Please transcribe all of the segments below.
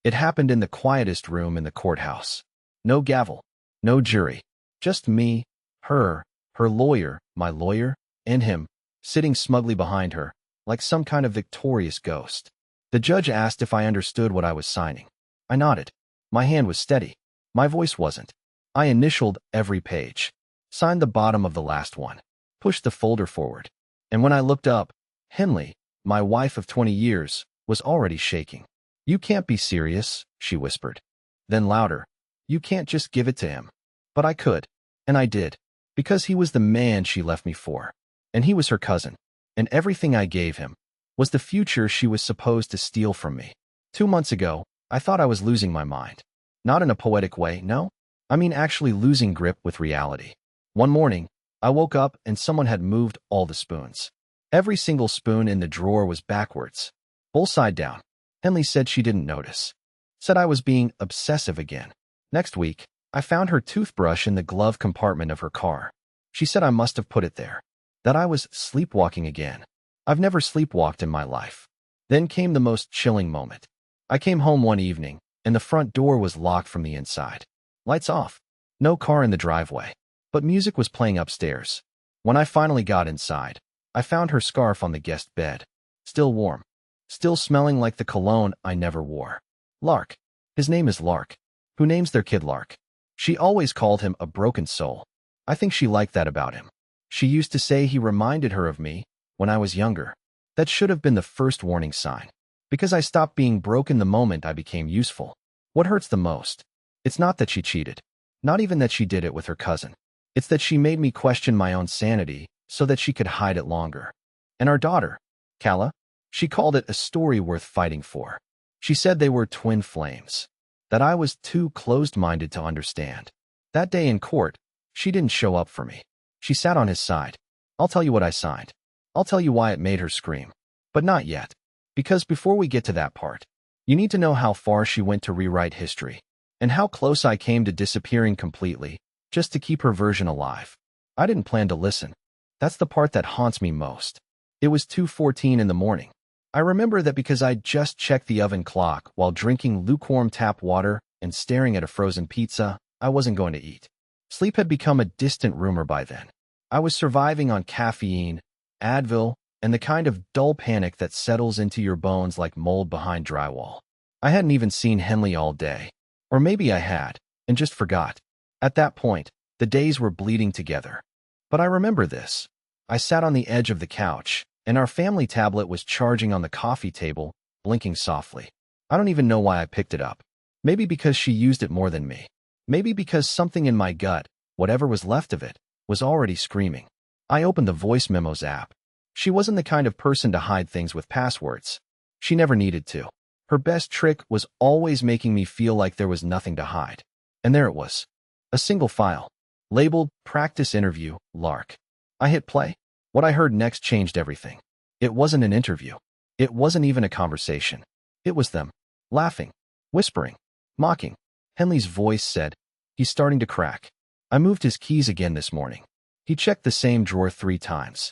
It happened in the quietest room in the courthouse. No gavel, no jury, just me, her, her lawyer, my lawyer, and him, sitting smugly behind her, like some kind of victorious ghost. The judge asked if I understood what I was signing. I nodded. My hand was steady. My voice wasn't. I initialed every page, signed the bottom of the last one, pushed the folder forward. And when I looked up, Henley, my wife of 20 years, was already shaking. "You can't be serious," she whispered. Then louder, "You can't just give it to him." But I could, and I did, because he was the man she left me for, and he was her cousin, and everything I gave him was the future she was supposed to steal from me. 2 months ago, I thought I was losing my mind. Not in a poetic way, no. I mean actually losing grip with reality. One morning, I woke up and someone had moved all the spoons. Every single spoon in the drawer was backwards, bowl side down. Henley said she didn't notice. Said I was being obsessive again. Next week, I found her toothbrush in the glove compartment of her car. She said I must have put it there. That I was sleepwalking again. I've never sleepwalked in my life. Then came the most chilling moment. I came home one evening, and the front door was locked from the inside. Lights off. No car in the driveway. But music was playing upstairs. When I finally got inside, I found her scarf on the guest bed. Still warm. Still smelling like the cologne I never wore. Lark. His name is Lark. Who names their kid Lark? She always called him a broken soul. I think she liked that about him. She used to say he reminded her of me when I was younger. That should have been the first warning sign. Because I stopped being broken the moment I became useful. What hurts the most? It's not that she cheated. Not even that she did it with her cousin. It's that she made me question my own sanity so that she could hide it longer. And our daughter, Kala, she called it a story worth fighting for. She said they were twin flames. That I was too closed-minded to understand. That day in court, she didn't show up for me. She sat on his side. I'll tell you what I signed. I'll tell you why it made her scream. But not yet. Because before we get to that part, you need to know how far she went to rewrite history, and how close I came to disappearing completely, just to keep her version alive. I didn't plan to listen. That's the part that haunts me most. It was 2:14 in the morning. I remember that because I'd just checked the oven clock while drinking lukewarm tap water and staring at a frozen pizza, I wasn't going to eat. Sleep had become a distant rumor by then. I was surviving on caffeine, Advil, and the kind of dull panic that settles into your bones like mold behind drywall. I hadn't even seen Henley all day. Or maybe I had, and just forgot. At that point, the days were bleeding together. But I remember this. I sat on the edge of the couch, and our family tablet was charging on the coffee table, blinking softly. I don't even know why I picked it up. Maybe because she used it more than me. Maybe because something in my gut, whatever was left of it, was already screaming. I opened the voice memos app. She wasn't the kind of person to hide things with passwords. She never needed to. Her best trick was always making me feel like there was nothing to hide. And there it was. A single file. Labeled, Practice Interview, Lark. I hit play. What I heard next changed everything. It wasn't an interview. It wasn't even a conversation. It was them. Laughing. Whispering. Mocking. Henley's voice said, "He's starting to crack. I moved his keys again this morning. He checked the same drawer 3 times.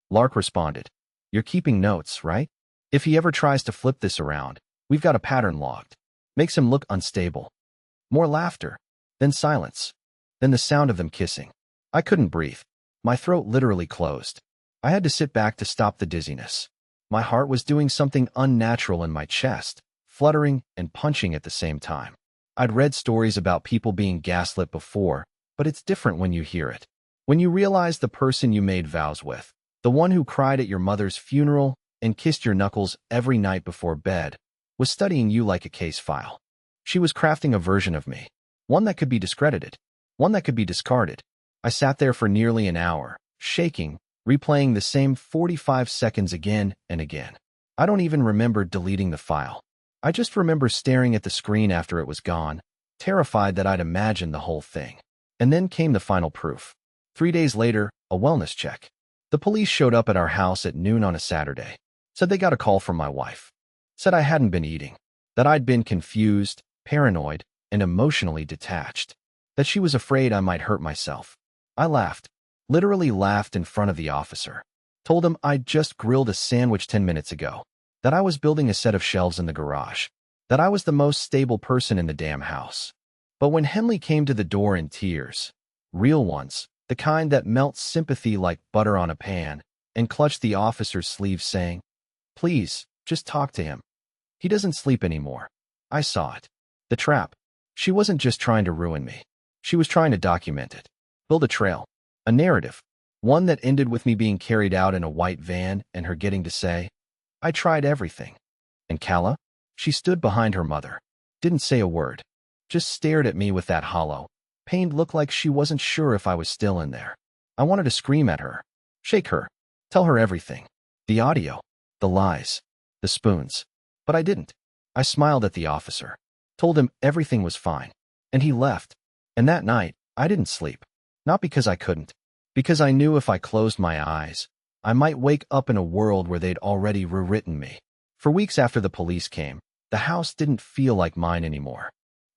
Lark responded, "You're keeping notes, right? If he ever tries to flip this around, we've got a pattern logged. Makes him look unstable." More laughter. Then silence. Then the sound of them kissing. I couldn't breathe. My throat literally closed. I had to sit back to stop the dizziness. My heart was doing something unnatural in my chest, fluttering and punching at the same time. I'd read stories about people being gaslit before, but it's different when you hear it. When you realize the person you made vows with, the one who cried at your mother's funeral and kissed your knuckles every night before bed, was studying you like a case file. She was crafting a version of me. One that could be discredited. One that could be discarded. I sat there for nearly an hour, shaking, replaying the same 45 seconds again and again. I don't even remember deleting the file. I just remember staring at the screen after it was gone, terrified that I'd imagined the whole thing. And then came the final proof. 3 days later, a wellness check. The police showed up at our house at noon on a Saturday. Said they got a call from my wife. Said I hadn't been eating. That I'd been confused, paranoid, and emotionally detached. That she was afraid I might hurt myself. I laughed. Literally laughed in front of the officer. Told him I'd just grilled a sandwich 10 minutes ago. That I was building a set of shelves in the garage. that I was the most stable person in the damn house. But when Henley came to the door in tears, real ones, the kind that melts sympathy like butter on a pan, and clutched the officer's sleeve saying, "Please, just talk to him. He doesn't sleep anymore." I saw it. The trap. She wasn't just trying to ruin me. She was trying to document it. Build a trail. A narrative. One that ended with me being carried out in a white van and her getting to say, "I tried everything." And Calla? She stood behind her mother. Didn't say a word. Just stared at me with that hollow, pained look like she wasn't sure if I was still in there. I wanted to scream at her. Shake her. Tell her everything. The audio. The lies. The spoons. But I didn't. I smiled at the officer. Told him everything was fine. And he left. And that night, I didn't sleep. Not because I couldn't. Because I knew if I closed my eyes, I might wake up in a world where they'd already rewritten me. For weeks after the police came, the house didn't feel like mine anymore.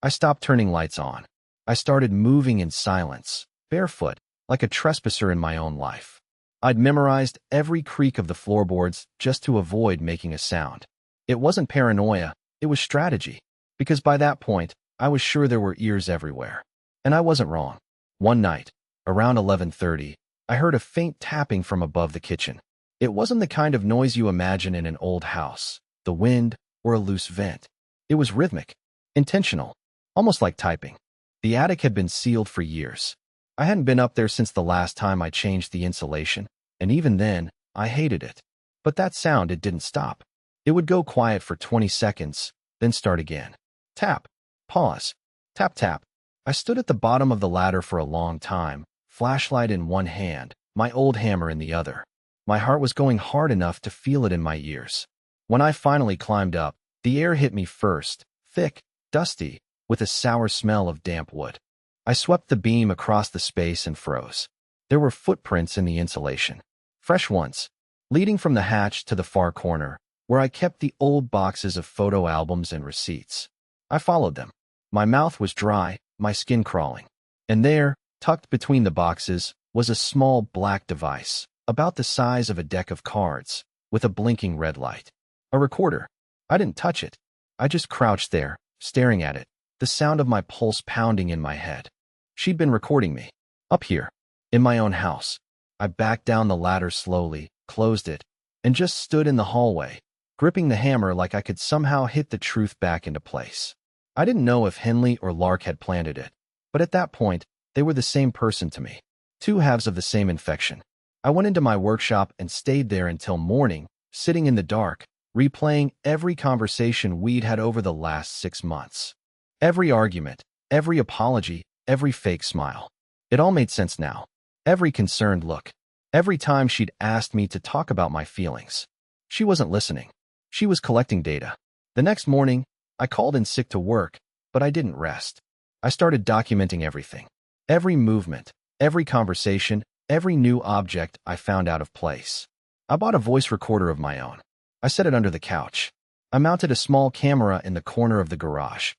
I stopped turning lights on. I started moving in silence, barefoot, like a trespasser in my own life. I'd memorized every creak of the floorboards just to avoid making a sound. It wasn't paranoia, it was strategy. Because by that point, I was sure there were ears everywhere. And I wasn't wrong. One night, around 11:30, I heard a faint tapping from above the kitchen. It wasn't the kind of noise you imagine in an old house, the wind, or a loose vent. It was rhythmic, intentional, almost like typing. The attic had been sealed for years. I hadn't been up there since the last time I changed the insulation, and even then, I hated it. But that sound, it didn't stop. It would go quiet for 20 seconds, then start again. Tap. Pause. Tap, tap. I stood at the bottom of the ladder for a long time, flashlight in one hand, my old hammer in the other. My heart was going hard enough to feel it in my ears. When I finally climbed up, the air hit me first, thick, dusty, with a sour smell of damp wood. I swept the beam across the space and froze. There were footprints in the insulation. Fresh ones, leading from the hatch to the far corner, where I kept the old boxes of photo albums and receipts. I followed them. My mouth was dry, my skin crawling. And there, tucked between the boxes, was a small black device, about the size of a deck of cards, with a blinking red light. A recorder. I didn't touch it. I just crouched there, staring at it, the sound of my pulse pounding in my head. She'd been recording me. Up here. In my own house. I backed down the ladder slowly, closed it, and just stood in the hallway, gripping the hammer like I could somehow hit the truth back into place. I didn't know if Henley or Lark had planted it, but at that point, they were the same person to me. Two halves of the same infection. I went into my workshop and stayed there until morning, sitting in the dark, replaying every conversation we'd had over the last 6 months. Every argument, every apology, every fake smile. It all made sense now. Every concerned look. Every time she'd asked me to talk about my feelings. She wasn't listening. She was collecting data. The next morning, I called in sick to work, but I didn't rest. I started documenting everything. Every movement, every conversation, every new object I found out of place. I bought a voice recorder of my own. I set it under the couch. I mounted a small camera in the corner of the garage.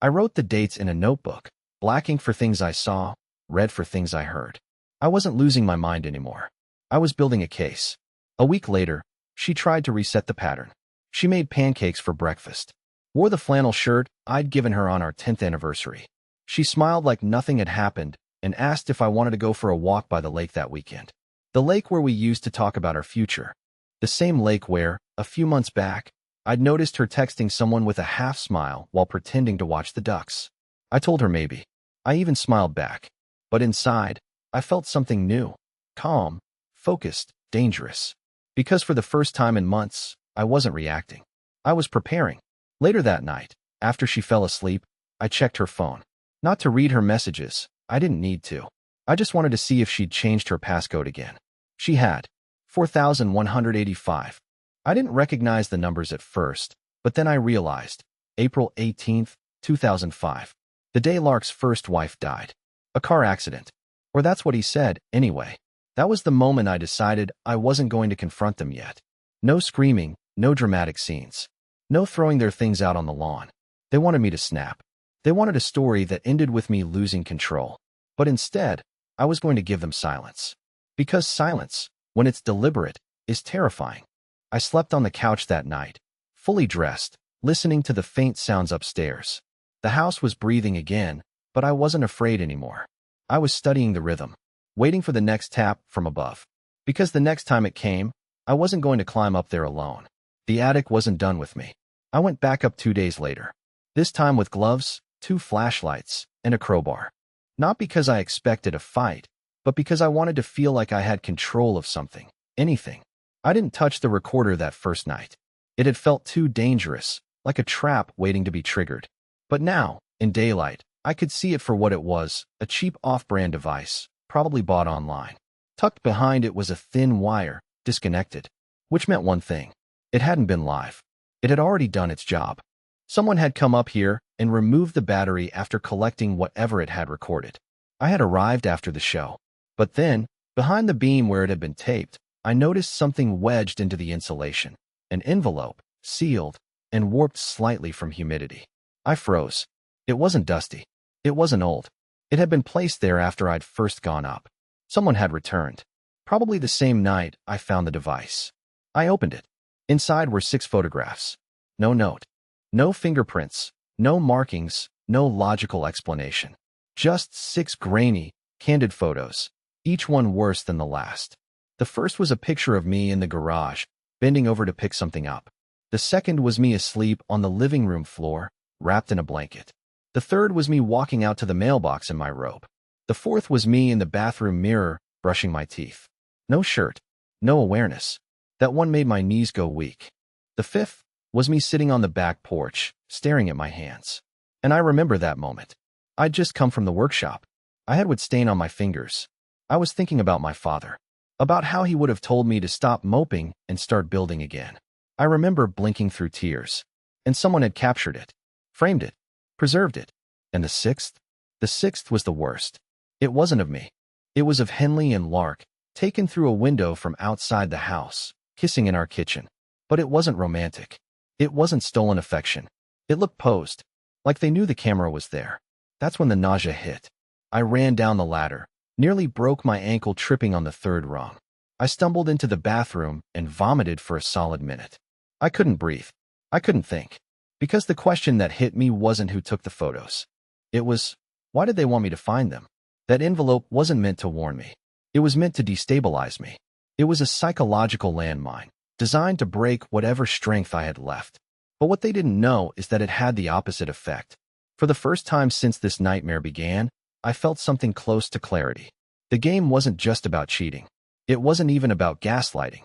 I wrote the dates in a notebook, blacking for things I saw, red for things I heard. I wasn't losing my mind anymore. I was building a case. A week later, she tried to reset the pattern. She made pancakes for breakfast. Wore the flannel shirt I'd given her on our 10th anniversary. She smiled like nothing had happened and asked if I wanted to go for a walk by the lake that weekend. The lake where we used to talk about our future. The same lake where, a few months back, I'd noticed her texting someone with a half smile while pretending to watch the ducks. I told her maybe. I even smiled back. But inside, I felt something new. Calm, focused, dangerous. Because for the first time in months, I wasn't reacting. I was preparing. Later that night, after she fell asleep, I checked her phone. Not to read her messages. I didn't need to. I just wanted to see if she'd changed her passcode again. She had. 4185. I didn't recognize the numbers at first, but then I realized. April 18th, 2005. The day Lark's first wife died. A car accident. Or that's what he said, anyway. That was the moment I decided I wasn't going to confront them yet. No screaming, no dramatic scenes. No throwing their things out on the lawn. They wanted me to snap. They wanted a story that ended with me losing control. But instead, I was going to give them silence. Because silence, when it's deliberate, is terrifying. I slept on the couch that night, fully dressed, listening to the faint sounds upstairs. The house was breathing again, but I wasn't afraid anymore. I was studying the rhythm, waiting for the next tap from above. Because the next time it came, I wasn't going to climb up there alone. The attic wasn't done with me. I went back up 2 days later. This time with gloves, 2 flashlights, and a crowbar. Not because I expected a fight, but because I wanted to feel like I had control of something, anything. I didn't touch the recorder that first night. It had felt too dangerous, like a trap waiting to be triggered. But now, in daylight, I could see it for what it was, a cheap off-brand device, probably bought online. Tucked behind it was a thin wire, disconnected, which meant one thing. It hadn't been live. It had already done its job. Someone had come up here and removed the battery after collecting whatever it had recorded. I had arrived after the show. But then, behind the beam where it had been taped, I noticed something wedged into the insulation. An envelope, sealed, and warped slightly from humidity. I froze. It wasn't dusty. It wasn't old. It had been placed there after I'd first gone up. Someone had returned. Probably the same night I found the device. I opened it. Inside were 6 photographs. No note. No fingerprints. No markings. No logical explanation. Just 6 grainy, candid photos, each one worse than the last. The first was a picture of me in the garage, bending over to pick something up. The second was me asleep on the living room floor, wrapped in a blanket. The third was me walking out to the mailbox in my robe. The fourth was me in the bathroom mirror, brushing my teeth. No shirt. No awareness. That one made my knees go weak. The fifth was me sitting on the back porch, staring at my hands. And I remember that moment. I'd just come from the workshop. I had wood stain on my fingers. I was thinking about my father, about how he would have told me to stop moping and start building again. I remember blinking through tears. And someone had captured it, framed it, preserved it. And the sixth? The sixth was the worst. It wasn't of me. It was of Henley and Lark, taken through a window from outside the house, kissing in our kitchen. But it wasn't romantic. It wasn't stolen affection. It looked posed, like they knew the camera was there. That's when the nausea hit. I ran down the ladder, nearly broke my ankle tripping on the 3rd rung. I stumbled into the bathroom and vomited for a solid minute. I couldn't breathe. I couldn't think. Because the question that hit me wasn't who took the photos. It was, why did they want me to find them? That envelope wasn't meant to warn me. It was meant to destabilize me. It was a psychological landmine, designed to break whatever strength I had left. But what they didn't know is that it had the opposite effect. For the first time since this nightmare began, I felt something close to clarity. The game wasn't just about cheating. It wasn't even about gaslighting.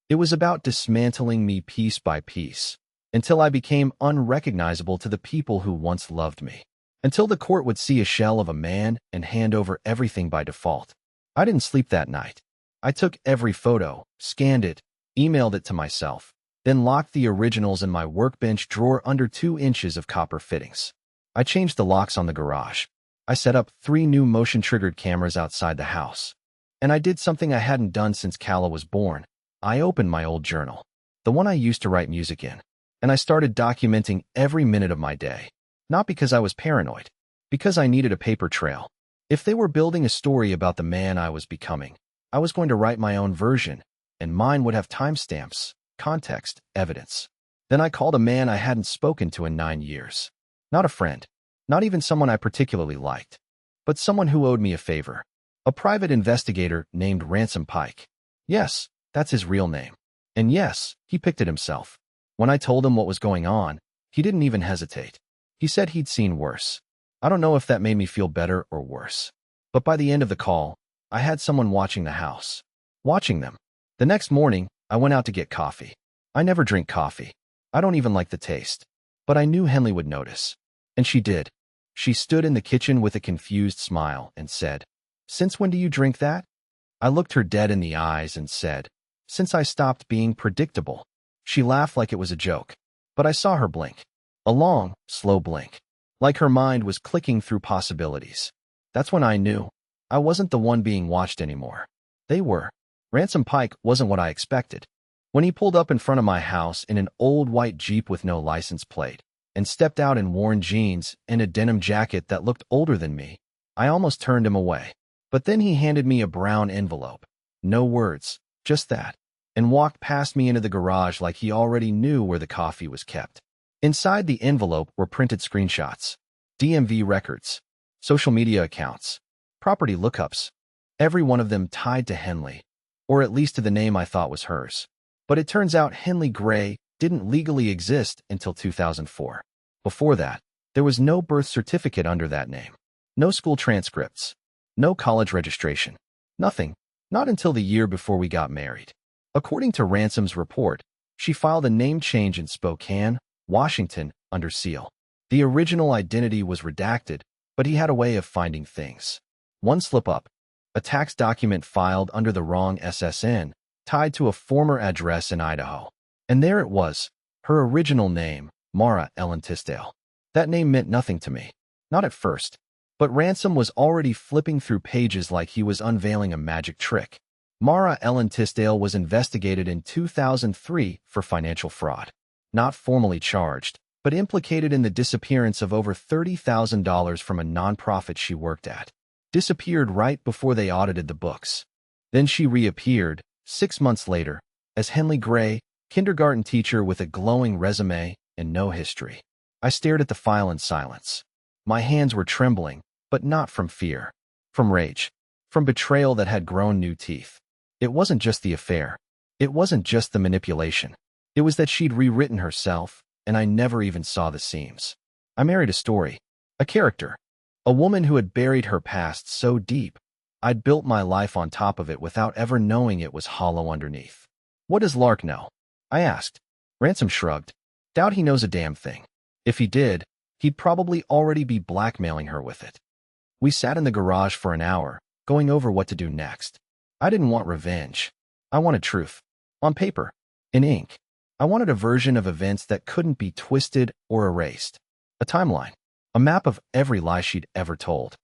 It was about dismantling me piece by piece, until I became unrecognizable to the people who once loved me. Until the court would see a shell of a man and hand over everything by default. I didn't sleep that night. I took every photo, scanned it, emailed it to myself, then locked the originals in my workbench drawer under 2 inches of copper fittings. I changed the locks on the garage. I set up 3 new motion-triggered cameras outside the house. And I did something I hadn't done since Calla was born. I opened my old journal, the one I used to write music in, and I started documenting every minute of my day. Not because I was paranoid, because I needed a paper trail. If they were building a story about the man I was becoming, I was going to write my own version, and mine would have timestamps, context, evidence. Then I called a man I hadn't spoken to in 9 years. Not a friend, not even someone I particularly liked, but someone who owed me a favor. A private investigator named Ransom Pike. Yes, that's his real name. And yes, he picked it himself. When I told him what was going on, he didn't even hesitate. He said he'd seen worse. I don't know if that made me feel better or worse. But by the end of the call, I had someone watching the house. Watching them. The next morning, I went out to get coffee. I never drink coffee. I don't even like the taste. But I knew Henley would notice. And she did. She stood in the kitchen with a confused smile and said, "Since when do you drink that?" I looked her dead in the eyes and said, "Since I stopped being predictable." She laughed like it was a joke. But I saw her blink. A long, slow blink. Like her mind was clicking through possibilities. That's when I knew. I wasn't the one being watched anymore. They were. Ransom Pike wasn't what I expected. When he pulled up in front of my house in an old white Jeep with no license plate, and stepped out in worn jeans and a denim jacket that looked older than me, I almost turned him away. But then he handed me a brown envelope. No words, just that. And walked past me into the garage like he already knew where the coffee was kept. Inside the envelope were printed screenshots, DMV records, social media accounts, property lookups, every one of them tied to Henley, or at least to the name I thought was hers. But it turns out Henley Gray didn't legally exist until 2004. Before that, there was no birth certificate under that name, no school transcripts, no college registration, nothing, not until the year before we got married. According to Ransom's report, she filed a name change in Spokane, Washington, under seal. The original identity was redacted, but he had a way of finding things. One slip-up, a tax document filed under the wrong SSN, tied to a former address in Idaho. And there it was, her original name, Mara Ellen Tisdale. That name meant nothing to me. Not at first. But Ransom was already flipping through pages like he was unveiling a magic trick. Mara Ellen Tisdale was investigated in 2003 for financial fraud. Not formally charged, but implicated in the disappearance of over $30,000 from a nonprofit she worked at. Disappeared right before they audited the books. Then she reappeared, 6 months later, as Henley Gray, kindergarten teacher with a glowing resume and no history. I stared at the file in silence. My hands were trembling, but not from fear. From rage. From betrayal that had grown new teeth. It wasn't just the affair. It wasn't just the manipulation. It was that she'd rewritten herself, and I never even saw the seams. I married a story. A character. A woman who had buried her past so deep, I'd built my life on top of it without ever knowing it was hollow underneath. What does Lark know? I asked. Ransom shrugged. Doubt he knows a damn thing. If he did, he'd probably already be blackmailing her with it. We sat in the garage for an hour, going over what to do next. I didn't want revenge. I wanted truth. On paper. In ink. I wanted a version of events that couldn't be twisted or erased. A timeline. A map of every lie she'd ever told.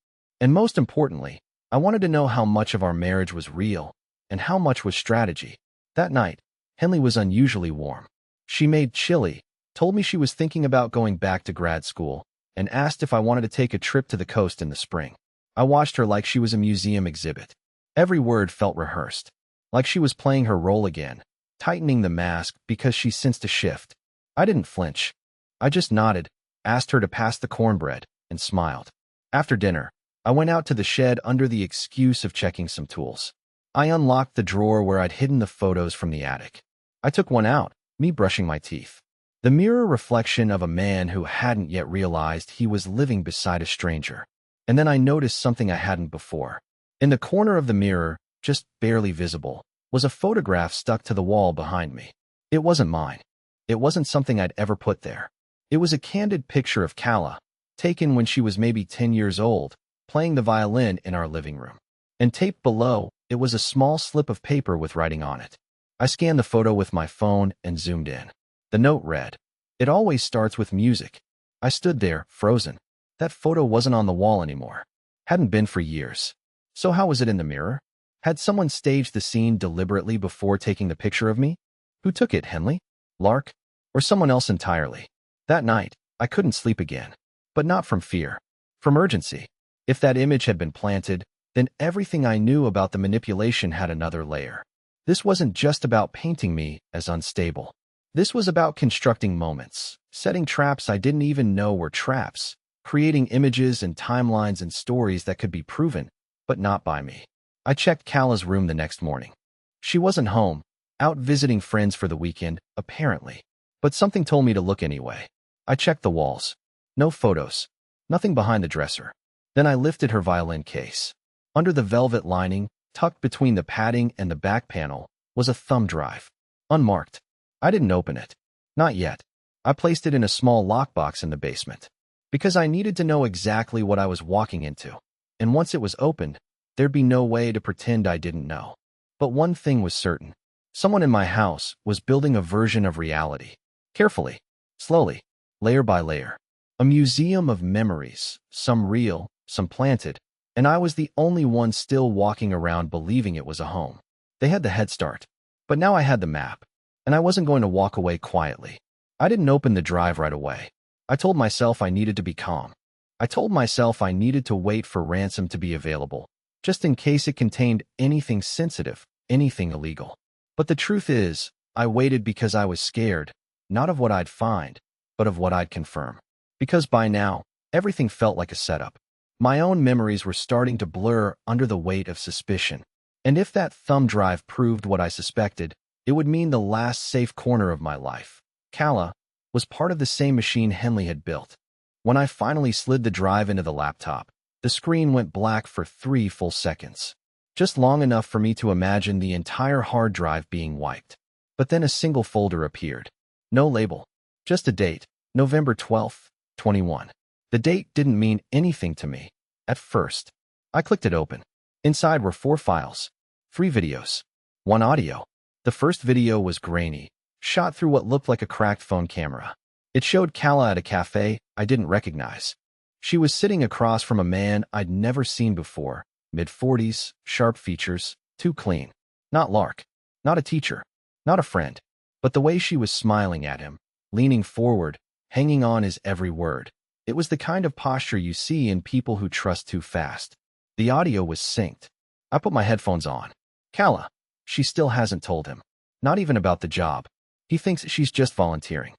And most importantly, I wanted to know how much of our marriage was real and how much was strategy. That night, Henley was unusually warm. She made chili, told me she was thinking about going back to grad school, and asked if I wanted to take a trip to the coast in the spring. I watched her like she was a museum exhibit. Every word felt rehearsed, like she was playing her role again, tightening the mask because she sensed a shift. I didn't flinch. I just nodded, asked her to pass the cornbread, and smiled. After dinner, I went out to the shed under the excuse of checking some tools. I unlocked the drawer where I'd hidden the photos from the attic. I took one out, me brushing my teeth. The mirror reflection of a man who hadn't yet realized he was living beside a stranger. And then I noticed something I hadn't before. In the corner of the mirror, just barely visible, was a photograph stuck to the wall behind me. It wasn't mine. It wasn't something I'd ever put there. It was a candid picture of Kala, taken when she was maybe 10 years old, playing the violin in our living room. And taped below, it was a small slip of paper with writing on it. I scanned the photo with my phone and zoomed in. The note read, "It always starts with music." I stood there, frozen. That photo wasn't on the wall anymore. Hadn't been for years. So how was it in the mirror? Had someone staged the scene deliberately before taking the picture of me? Who took it, Henley? Lark? Or someone else entirely? That night, I couldn't sleep again. But not from fear. From urgency. If that image had been planted, then everything I knew about the manipulation had another layer. This wasn't just about painting me as unstable. This was about constructing moments, setting traps I didn't even know were traps, creating images and timelines and stories that could be proven, but not by me. I checked Kala's room the next morning. She wasn't home, out visiting friends for the weekend, apparently. But something told me to look anyway. I checked the walls. No photos. Nothing behind the dresser. Then I lifted her violin case. Under the velvet lining, tucked between the padding and the back panel, was a thumb drive. Unmarked. I didn't open it. Not yet. I placed it in a small lockbox in the basement. Because I needed to know exactly what I was walking into. And once it was opened, there'd be no way to pretend I didn't know. But one thing was certain. Someone in my house was building a version of reality. Carefully. Slowly. Layer by layer. A museum of memories, some real, some planted, and I was the only one still walking around believing it was a home. They had the head start. But now I had the map, and I wasn't going to walk away quietly. I didn't open the drive right away. I told myself I needed to be calm. I told myself I needed to wait for Ransom to be available, just in case it contained anything sensitive, anything illegal. But the truth is, I waited because I was scared, not of what I'd find, but of what I'd confirm. Because by now, everything felt like a setup. My own memories were starting to blur under the weight of suspicion. And if that thumb drive proved what I suspected, it would mean the last safe corner of my life, Calla, was part of the same machine Henley had built. When I finally slid the drive into the laptop, the screen went black for 3 full seconds. Just long enough for me to imagine the entire hard drive being wiped. But then a single folder appeared. No label. Just a date, November 12th, 21. The date didn't mean anything to me. At first, I clicked it open. Inside were 4 files, 3 videos, 1 audio. The first video was grainy, shot through what looked like a cracked phone camera. It showed Calla at a cafe I didn't recognize. She was sitting across from a man I'd never seen before, mid-40s, sharp features, too clean. Not Lark, not a teacher, not a friend, but the way she was smiling at him, leaning forward, hanging on his every word. It was the kind of posture you see in people who trust too fast. The audio was synced. I put my headphones on. Calla, she still hasn't told him. Not even about the job. He thinks she's just volunteering.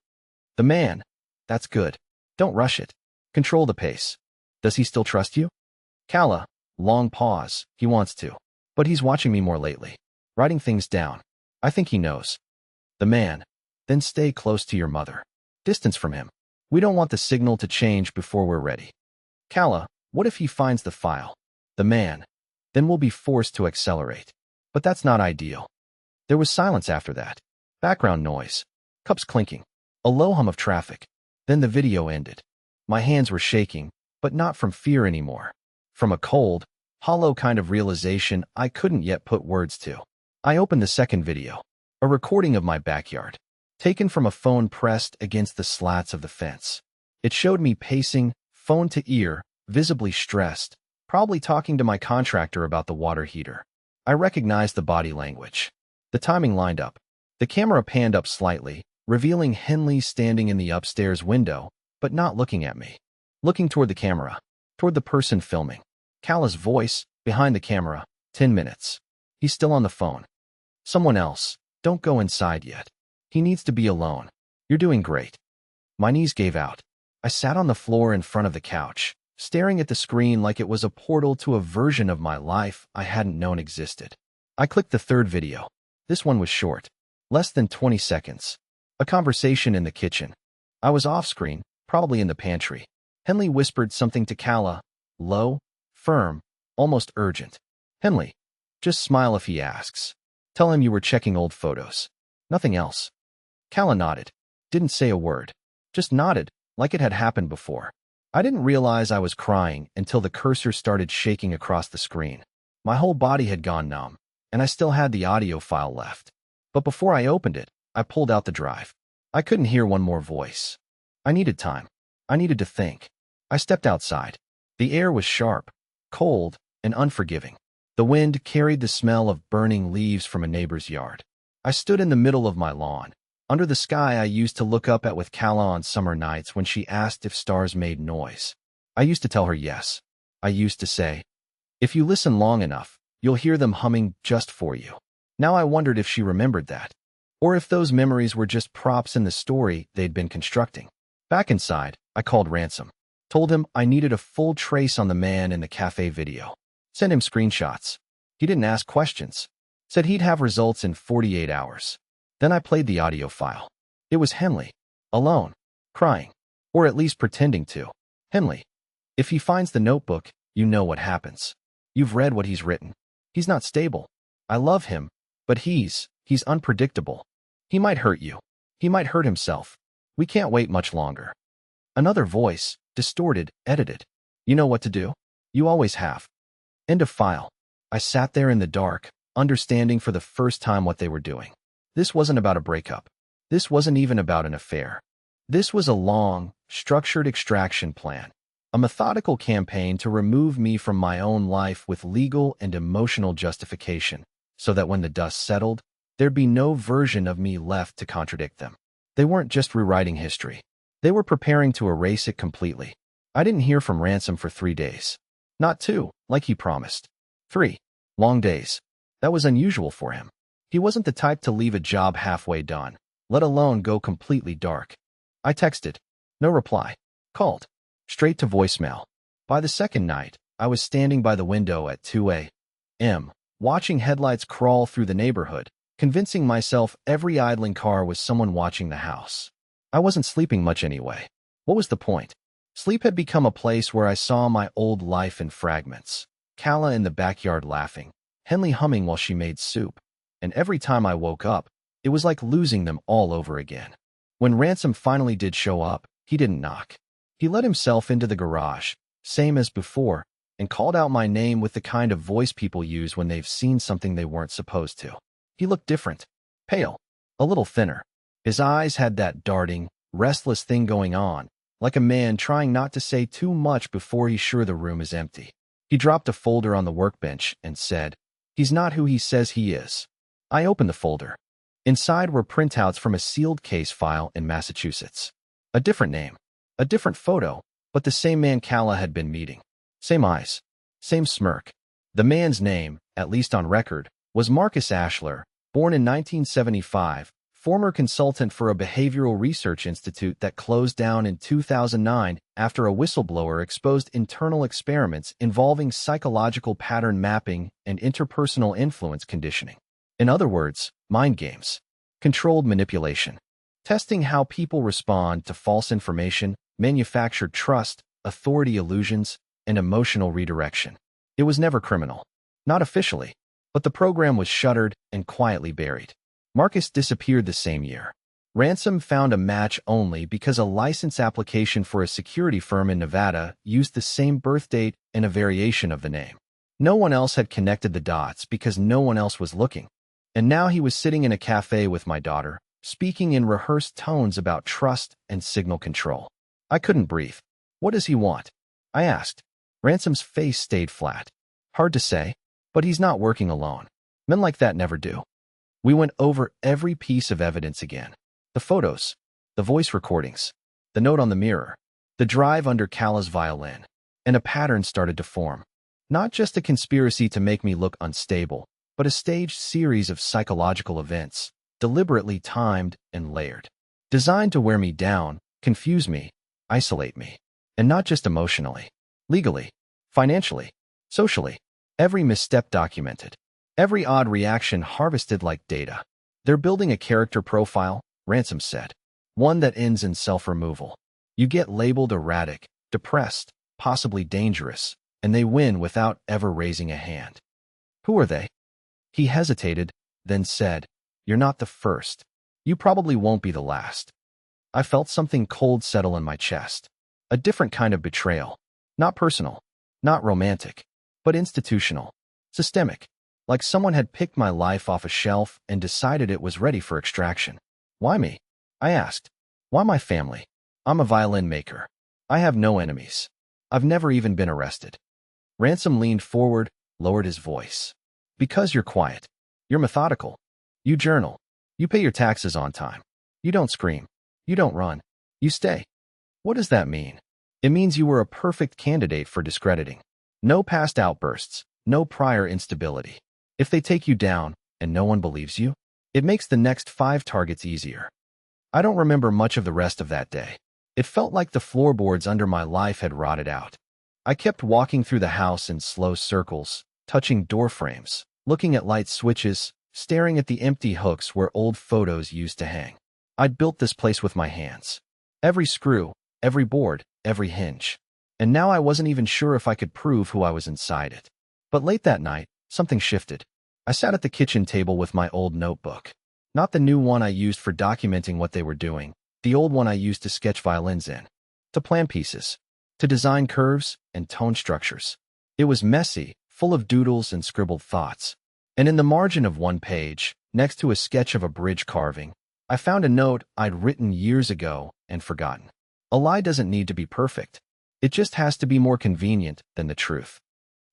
The man, that's good. Don't rush it. Control the pace. Does he still trust you? Calla, long pause. He wants to. But he's watching me more lately. Writing things down. I think he knows. The man, then stay close to your mother. Distance from him. We don't want the signal to change before we're ready. Calla, what if he finds the file? The man. Then we'll be forced to accelerate. But that's not ideal. There was silence after that. Background noise. Cups clinking. A low hum of traffic. Then the video ended. My hands were shaking, but not from fear anymore. From a cold, hollow kind of realization I couldn't yet put words to. I opened the second video. A recording of my backyard. Taken from a phone pressed against the slats of the fence. It showed me pacing, phone to ear, visibly stressed, probably talking to my contractor about the water heater. I recognized the body language. The timing lined up. The camera panned up slightly, revealing Henley standing in the upstairs window, but not looking at me. Looking toward the camera, toward the person filming. Calla's voice, behind the camera, 10 minutes. He's still on the phone. Someone else, don't go inside yet. He needs to be alone. You're doing great. My knees gave out. I sat on the floor in front of the couch, staring at the screen like it was a portal to a version of my life I hadn't known existed. I clicked the third video. This one was short. Less than 20 seconds. A conversation in the kitchen. I was off-screen, probably in the pantry. Henley whispered something to Calla, low, firm, almost urgent. Henley, just smile if he asks. Tell him you were checking old photos. Nothing else. Calla nodded. Didn't say a word. Just nodded, like it had happened before. I didn't realize I was crying until the cursor started shaking across the screen. My whole body had gone numb, and I still had the audio file left. But before I opened it, I pulled out the drive. I couldn't hear one more voice. I needed time. I needed to think. I stepped outside. The air was sharp, cold, and unforgiving. The wind carried the smell of burning leaves from a neighbor's yard. I stood in the middle of my lawn, under the sky I used to look up at with Calla on summer nights when she asked if stars made noise. I used to tell her yes. I used to say, if you listen long enough, you'll hear them humming just for you. Now I wondered if she remembered that, or if those memories were just props in the story they'd been constructing. Back inside, I called Ransom. Told him I needed a full trace on the man in the cafe video. Sent him screenshots. He didn't ask questions. Said he'd have results in 48 hours. Then I played the audio file. It was Henley, alone, crying, or at least pretending to. Henley, if he finds the notebook, you know what happens. You've read what he's written. He's not stable. I love him, but he's unpredictable. He might hurt you. He might hurt himself. We can't wait much longer. Another voice, distorted, edited. You know what to do. You always have. End of file. I sat there in the dark, understanding for the first time what they were doing. This wasn't about a breakup. This wasn't even about an affair. This was a long, structured extraction plan. A methodical campaign to remove me from my own life with legal and emotional justification, so that when the dust settled, there'd be no version of me left to contradict them. They weren't just rewriting history. They were preparing to erase it completely. I didn't hear from Ransom for 3 days. Not 2, like he promised. 3 long days. That was unusual for him. He wasn't the type to leave a job halfway done, let alone go completely dark. I texted, No reply. Called. Straight to voicemail. By the second night, I was standing by the window at 2 a.m., watching headlights crawl through the neighborhood, convincing myself every idling car was someone watching the house. I wasn't sleeping much anyway. What was the point? Sleep had become a place where I saw my old life in fragments. Calla in the backyard laughing, Henley humming while she made soup. And every time I woke up, it was like losing them all over again. When Ransom finally did show up, he didn't knock. He let himself into the garage, same as before, and called out my name with the kind of voice people use when they've seen something they weren't supposed to. He looked different. Pale. A little thinner. His eyes had that darting, restless thing going on, like a man trying not to say too much before he's sure the room is empty. He dropped a folder on the workbench and said, "He's not who he says he is." I opened the folder. Inside were printouts from a sealed case file in Massachusetts. A different name. A different photo, but the same man Calla had been meeting. Same eyes. Same smirk. The man's name, at least on record, was Marcus Ashler, born in 1975, former consultant for a behavioral research institute that closed down in 2009 after a whistleblower exposed internal experiments involving psychological pattern mapping and interpersonal influence conditioning. In other words, mind games. Controlled manipulation. Testing how people respond to false information, manufactured trust, authority illusions, and emotional redirection. It was never criminal. Not officially. But the program was shuttered and quietly buried. Marcus disappeared the same year. Ransom found a match only because a license application for a security firm in Nevada used the same birth date and a variation of the name. No one else had connected the dots because no one else was looking. And now he was sitting in a cafe with my daughter, speaking in rehearsed tones about trust and signal control. I couldn't breathe. What does he want? I asked. Ransom's face stayed flat. Hard to say, but he's not working alone. Men like that never do. We went over every piece of evidence again. The photos, the voice recordings, the note on the mirror, the drive under Calla's violin, and a pattern started to form. Not just a conspiracy to make me look unstable, but a staged series of psychological events, deliberately timed and layered, designed to wear me down, confuse me, isolate me. And not just emotionally, legally, financially, socially. Every misstep documented. Every odd reaction harvested like data. They're building a character profile, Ransom said. One that ends in self-removal. You get labeled erratic, depressed, possibly dangerous, and they win without ever raising a hand. Who are they? He hesitated, then said, "You're not the first. You probably won't be the last." I felt something cold settle in my chest. A different kind of betrayal. Not personal, not romantic, but institutional, systemic. Like someone had picked my life off a shelf and decided it was ready for extraction. Why me? I asked. Why my family? I'm a violin maker. I have no enemies. I've never even been arrested. Ransom leaned forward, lowered his voice. Because you're quiet. You're methodical. You journal. You pay your taxes on time. You don't scream. You don't run. You stay. What does that mean? It means you were a perfect candidate for discrediting. No past outbursts, no prior instability. If they take you down, and no one believes you, it makes the next 5 targets easier. I don't remember much of the rest of that day. It felt like the floorboards under my life had rotted out. I kept walking through the house in slow circles, touching door frames, looking at light switches, staring at the empty hooks where old photos used to hang. I'd built this place with my hands. Every screw, every board, every hinge. And now I wasn't even sure if I could prove who I was inside it. But late that night, something shifted. I sat at the kitchen table with my old notebook. Not the new one I used for documenting what they were doing, the old one I used to sketch violins in, to plan pieces, to design curves and tone structures. It was messy, full of doodles and scribbled thoughts. And in the margin of one page, next to a sketch of a bridge carving, I found a note I'd written years ago and forgotten. A lie doesn't need to be perfect. It just has to be more convenient than the truth.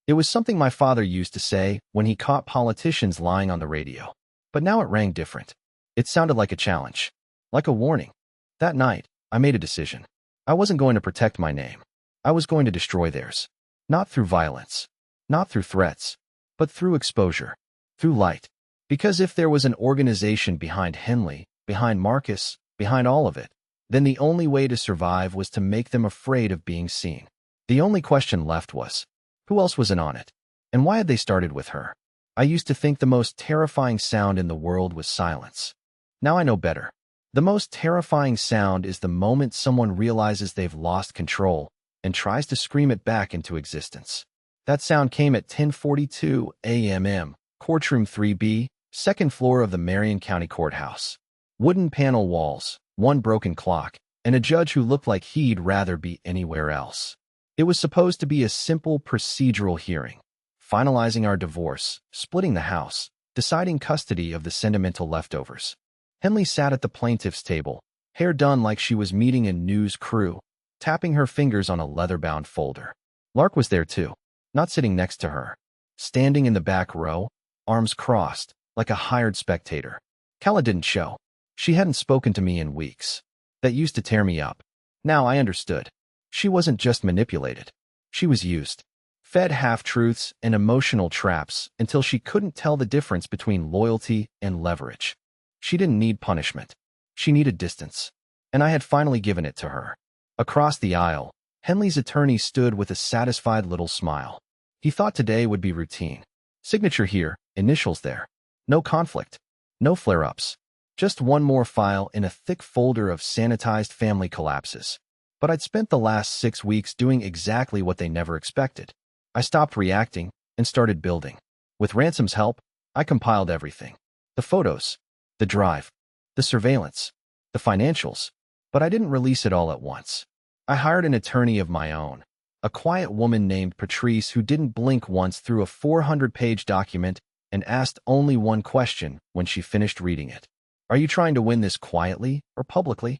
It was something my father used to say when he caught politicians lying on the radio. But now it rang different. It sounded like a challenge, like a warning. That night, I made a decision. I wasn't going to protect my name. I was going to destroy theirs. Not through violence, not through threats, but through exposure, through light. Because if there was an organization behind Henley, behind Marcus, behind all of it, then the only way to survive was to make them afraid of being seen. The only question left was, who else was in on it? And why had they started with her? I used to think the most terrifying sound in the world was silence. Now I know better. The most terrifying sound is the moment someone realizes they've lost control and tries to scream it back into existence. That sound came at 10:42 a.m. Courtroom 3B, second floor of the Marion County Courthouse. Wooden panel walls, one broken clock, and a judge who looked like he'd rather be anywhere else. It was supposed to be a simple procedural hearing, finalizing our divorce, splitting the house, deciding custody of the sentimental leftovers. Henley sat at the plaintiff's table, hair done like she was meeting a news crew, tapping her fingers on a leather-bound folder. Lark was there too, not sitting next to her, standing in the back row, arms crossed, like a hired spectator. Calla didn't show. She hadn't spoken to me in weeks. That used to tear me up. Now I understood. She wasn't just manipulated. She was used. Fed half-truths and emotional traps until she couldn't tell the difference between loyalty and leverage. She didn't need punishment. She needed distance. And I had finally given it to her. Across the aisle, Henley's attorney stood with a satisfied little smile. He thought today would be routine. Signature here, initials there. No conflict. No flare-ups. Just one more file in a thick folder of sanitized family collapses. But I'd spent the last 6 weeks doing exactly what they never expected. I stopped reacting and started building. With Ransom's help, I compiled everything. The photos, the drive, the surveillance, the financials, but I didn't release it all at once. I hired an attorney of my own, a quiet woman named Patrice who didn't blink once through a 400-page document and asked only one question when she finished reading it. Are you trying to win this quietly or publicly?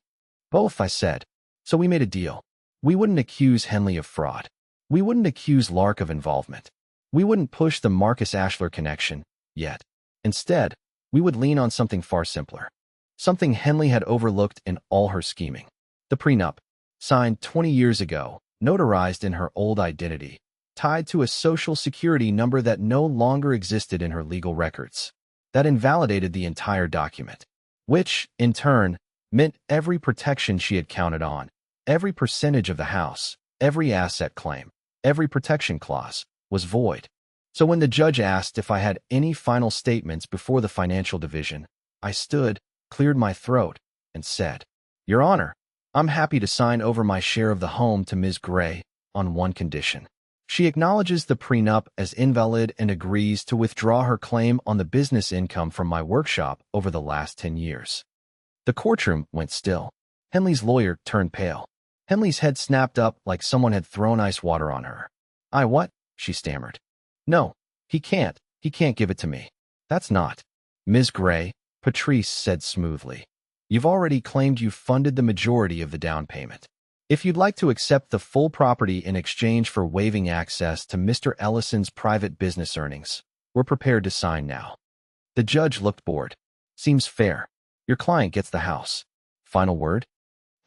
Both, I said. So we made a deal. We wouldn't accuse Henley of fraud. We wouldn't accuse Lark of involvement. We wouldn't push the Marcus Ashler connection, yet. Instead, we would lean on something far simpler. Something Henley had overlooked in all her scheming. The prenup, signed 20 years ago, notarized in her old identity, tied to a social security number that no longer existed in her legal records. That invalidated the entire document, which, in turn, meant every protection she had counted on, every percentage of the house, every asset claim, every protection clause, was void. So when the judge asked if I had any final statements before the financial division, I stood, cleared my throat, and said, Your Honor, I'm happy to sign over my share of the home to Ms. Gray on one condition. She acknowledges the prenup as invalid and agrees to withdraw her claim on the business income from my workshop over the last 10 years. The courtroom went still. Henley's lawyer turned pale. Henley's head snapped up like someone had thrown ice water on her. What? She stammered. No, he can't give it to me. That's not. Ms. Gray, Patrice said smoothly. You've already claimed you funded the majority of the down payment. If you'd like to accept the full property in exchange for waiving access to Mr. Ellison's private business earnings, we're prepared to sign now. The judge looked bored. Seems fair. Your client gets the house. Final word?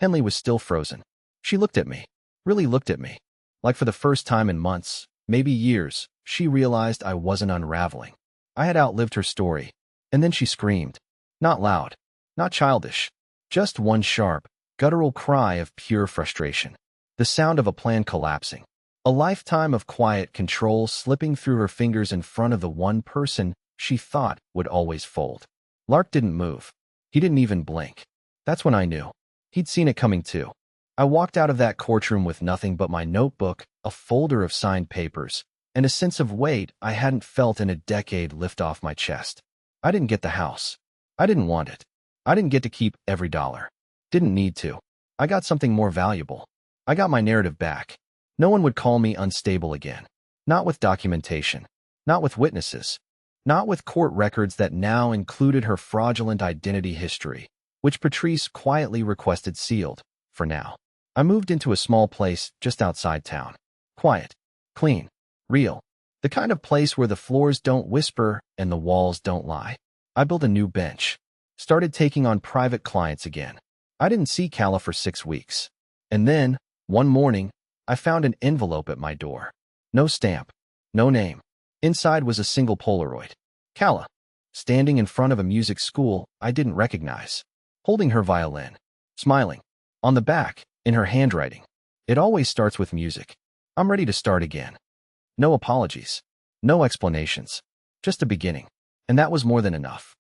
Henley was still frozen. She looked at me. Really looked at me. Like for the first time in months, maybe years, she realized I wasn't unraveling. I had outlived her story. And then she screamed. Not loud. Not childish. Just one sharp, guttural cry of pure frustration. The sound of a plan collapsing. A lifetime of quiet control slipping through her fingers in front of the one person she thought would always fold. Lark didn't move. He didn't even blink. That's when I knew. He'd seen it coming too. I walked out of that courtroom with nothing but my notebook, a folder of signed papers, and a sense of weight I hadn't felt in a decade lift off my chest. I didn't get the house. I didn't want it. I didn't get to keep every dollar. Didn't need to. I got something more valuable. I got my narrative back. No one would call me unstable again. Not with documentation. Not with witnesses. Not with court records that now included her fraudulent identity history, which Patrice quietly requested sealed, for now. I moved into a small place just outside town. Quiet. Clean. Real. The kind of place where the floors don't whisper and the walls don't lie. I built a new bench. Started taking on private clients again. I didn't see Calla for 6 weeks. And then, one morning, I found an envelope at my door. No stamp. No name. Inside was a single Polaroid. Calla, standing in front of a music school I didn't recognize, holding her violin, smiling. On the back, in her handwriting, it always starts with music. I'm ready to start again. No apologies. No explanations. Just a beginning. And that was more than enough.